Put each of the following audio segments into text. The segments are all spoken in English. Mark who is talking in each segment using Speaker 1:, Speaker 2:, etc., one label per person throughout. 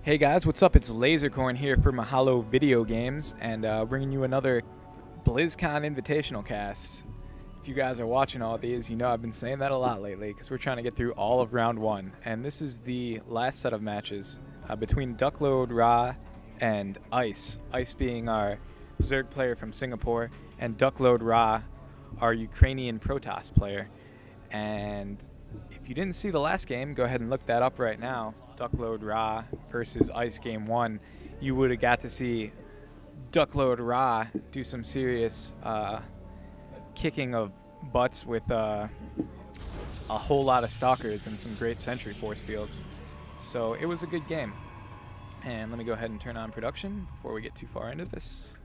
Speaker 1: Hey guys, what's up? It's Lasercorn here for Mahalo Video Games, and bringing you another Blizzcon Invitational cast. If you guys are watching all these, you know I've been saying that a lot lately because we're trying to get through all of round one, and this is the last set of matches between Duckload, Ra, and Ice. Ice being our Zerg player from Singapore, and Duckload Ra, our Ukrainian Protoss player. And if you didn't see the last game, go ahead and look that up right now. Duckload Ra versus Ice Game 1. You would have got to see Duckload Ra do some serious kicking of butts with a whole lot of stalkers and some great sentry force fields. So it was a good game. And let me go ahead and turn on production before we get too far into this.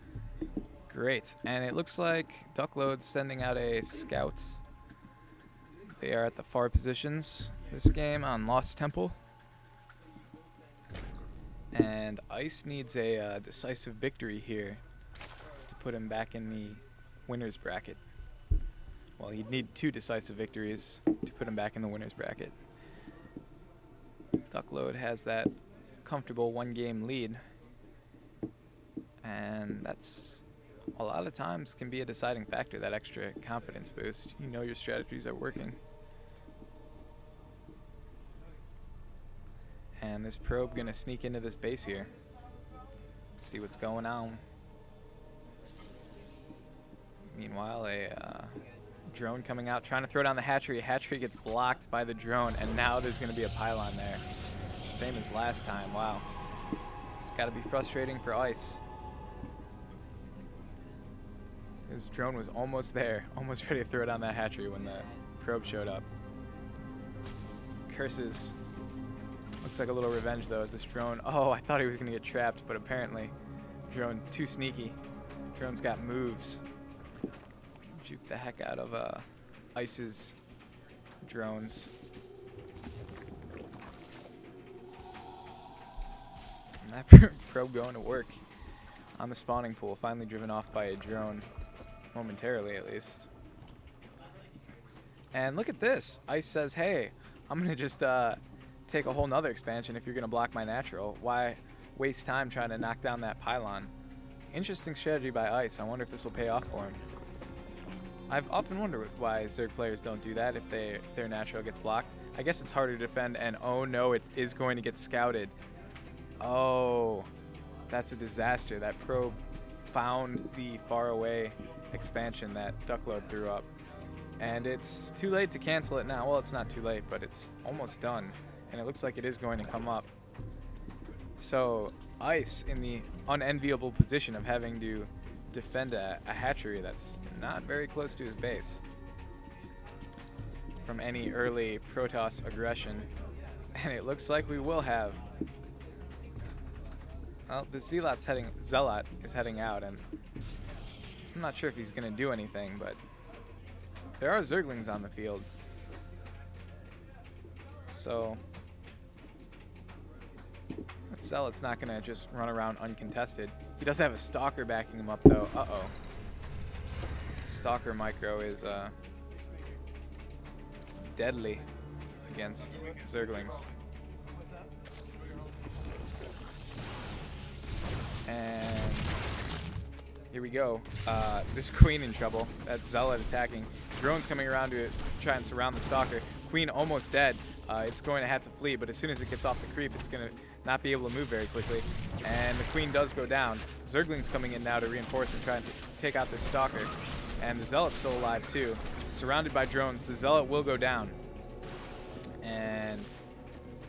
Speaker 1: Great. And it looks like Duckload's sending out a scout. They are at the far positions this game on Lost Temple. And Ice needs a decisive victory here to put him back in the winner's bracket. Well, he'd need 2 decisive victories to put him back in the winner's bracket. Duckload has that comfortable 1-game lead. And that's a lot of times can be a deciding factor, that extra confidence boost. You know your strategies are working. And this probe gonna sneak into this base here. See what's going on. Meanwhile, a drone coming out, trying to throw down the hatchery. Hatchery gets blocked by the drone, and now there's gonna be a pylon there. Same as last time, wow. It's gotta be frustrating for Ice. His drone was almost there, almost ready to throw down that hatchery when the probe showed up. Curses. Looks like a little revenge though as this drone, oh, I thought he was gonna get trapped, but apparently drone too sneaky. Drone's got moves. Juke the heck out of Ice's drones. And that probe going to work on the spawning pool, finally driven off by a drone, momentarily at least. And look at this, Ice says, hey, I'm gonna just take a whole nother expansion if you're gonna block my natural. Why waste time trying to knock down that pylon? Interesting strategy by Ice. I wonder if this will pay off for him. I've often wondered why Zerg players don't do that if their natural gets blocked. I guess it's harder to defend, and oh no, it is going to get scouted. Oh, that's a disaster. That probe found the far away expansion that Duckload threw up. And it's too late to cancel it now. Well, it's not too late, but it's almost done. And it looks like it is going to come up. So Ice in the unenviable position of having to defend a hatchery that's not very close to his base from any early Protoss aggression. And it looks like we will have. Well, the Zealot is heading out, and I'm not sure if he's going to do anything, but there are Zerglings on the field. So that Zealot's not going to just run around uncontested. He does have a Stalker backing him up, though. Uh-oh. Stalker micro is deadly against Zerglings. And here we go. This Queen in trouble. That Zealot attacking. Drone's coming around to try and surround the Stalker. Queen almost dead. It's going to have to flee, but as soon as it gets off the creep, it's going to not be able to move very quickly. And the Queen does go down. Zergling's coming in now to reinforce and try and take out this Stalker. And the Zealot's still alive too. Surrounded by drones, the Zealot will go down. And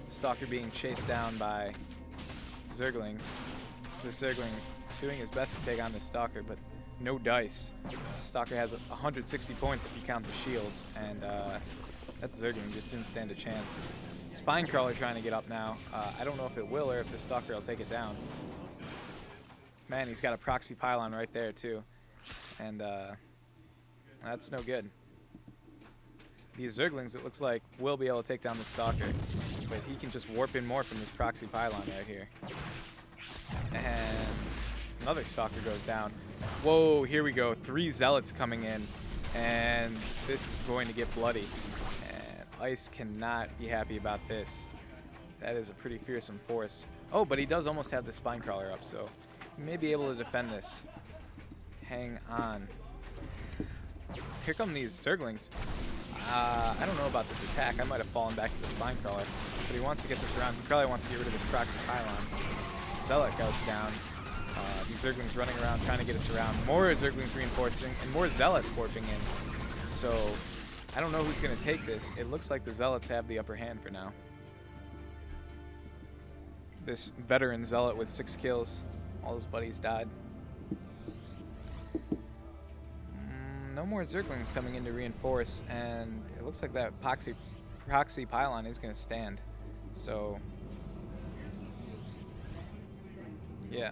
Speaker 1: the Stalker being chased down by Zerglings. This Zergling doing his best to take on this Stalker, but no dice. Stalker has 160 points if you count the shields, and that Zergling just didn't stand a chance. Spinecrawler trying to get up now. I don't know if it will or if the Stalker will take it down. Man, he's got a proxy pylon right there too, and that's no good. These Zerglings, it looks like, will be able to take down the Stalker, but he can just warp in more from this proxy pylon right here. And another Stalker goes down. Whoa, here we go. 3 Zealots coming in, and this is going to get bloody. And Ice cannot be happy about this. That is a pretty fearsome force. Oh, but he does almost have the spine crawler up, so he may be able to defend this. Hang on. Here come these Zerglings. I don't know about this attack. I might have fallen back to the spine crawler, but he wants to get this around. He probably wants to get rid of this proxy pylon. Zealot goes down. These Zerglings running around trying to get us around. More Zerglings reinforcing, and more Zealots warping in. So I don't know who's going to take this. It looks like the Zealots have the upper hand for now. This veteran Zealot with 6 kills. All his buddies died. No more Zerglings coming in to reinforce, and it looks like that proxy pylon is going to stand. So, yeah.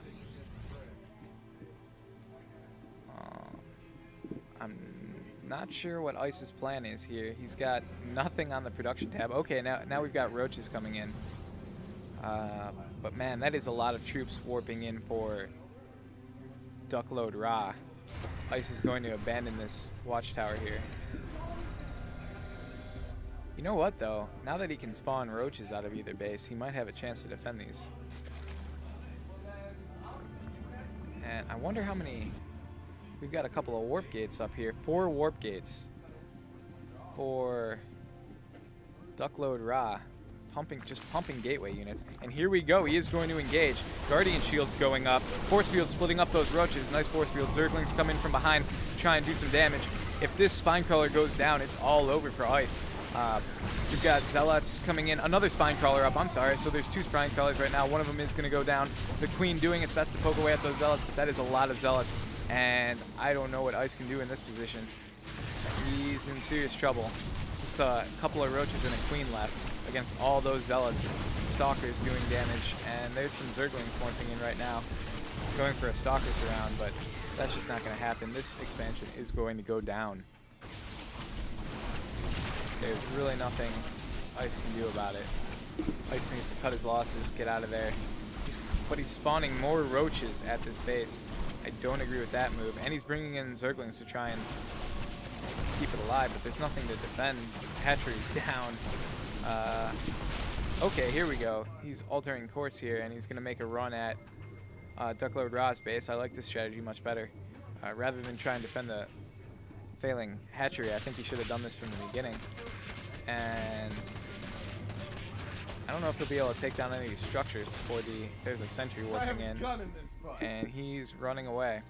Speaker 1: I'm not sure what Ice's plan is here. He's got nothing on the production tab. Okay, now we've got roaches coming in. But man, that is a lot of troops warping in for Duckload Ra. Ice is going to abandon this watchtower here. You know what, though? Now that he can spawn roaches out of either base, he might have a chance to defend these. And I wonder how many... We've got a couple of warp gates up here. 4 warp gates for Duckload Ra. Just pumping gateway units. And here we go. He is going to engage. Guardian shields going up. Force field splitting up those roaches. Nice force field. Zerglings come in from behind to try and do some damage. If this spine crawler goes down, it's all over for Ice. We've got Zealots coming in. Another spine crawler up. I'm sorry. So there's 2 spine crawlers right now. One of them is going to go down. The Queen doing its best to poke away at those Zealots, but that is a lot of Zealots. And I don't know what Ice can do in this position. He's in serious trouble. Just a couple of roaches and a Queen left against all those Zealots. Stalkers doing damage, and there's some Zerglings warping in right now, going for a Stalker surround, but that's just not going to happen. This expansion is going to go down. There's really nothing Ice can do about it. Ice needs to cut his losses, get out of there. But he's spawning more roaches at this base. I don't agree with that move, and he's bringing in Zerglings to try and keep it alive, but there's nothing to defend. Hatchery's down. Okay, here we go. He's altering course here, and he's going to make a run at Duckload Ra's base. I like this strategy much better. Rather than try and defend the failing hatchery, I think he should have done this from the beginning. And I don't know if he'll be able to take down any of these structures before there's a sentry warping in. And he's running away.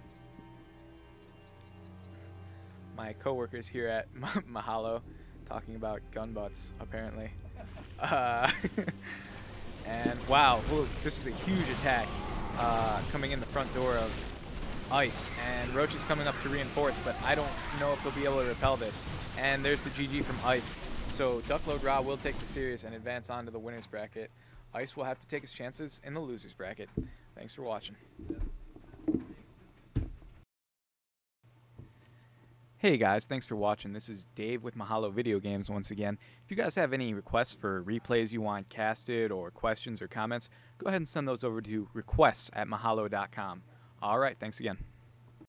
Speaker 1: My coworkers here at Mahalo talking about gun butts, apparently. And wow, look, this is a huge attack coming in the front door of Ice, and Roach is coming up to reinforce, but I don't know if they'll be able to repel this. And there's the GG from Ice. So Duckload Ra will take the series and advance on to the winner's bracket. Ice will have to take his chances in the loser's bracket. Thanks for watching. Hey guys, thanks for watching. This is Dave with Mahalo Video Games once again. If you guys have any requests for replays you want casted, or questions or comments, go ahead and send those over to requests@mahalo.com. Alright, thanks again.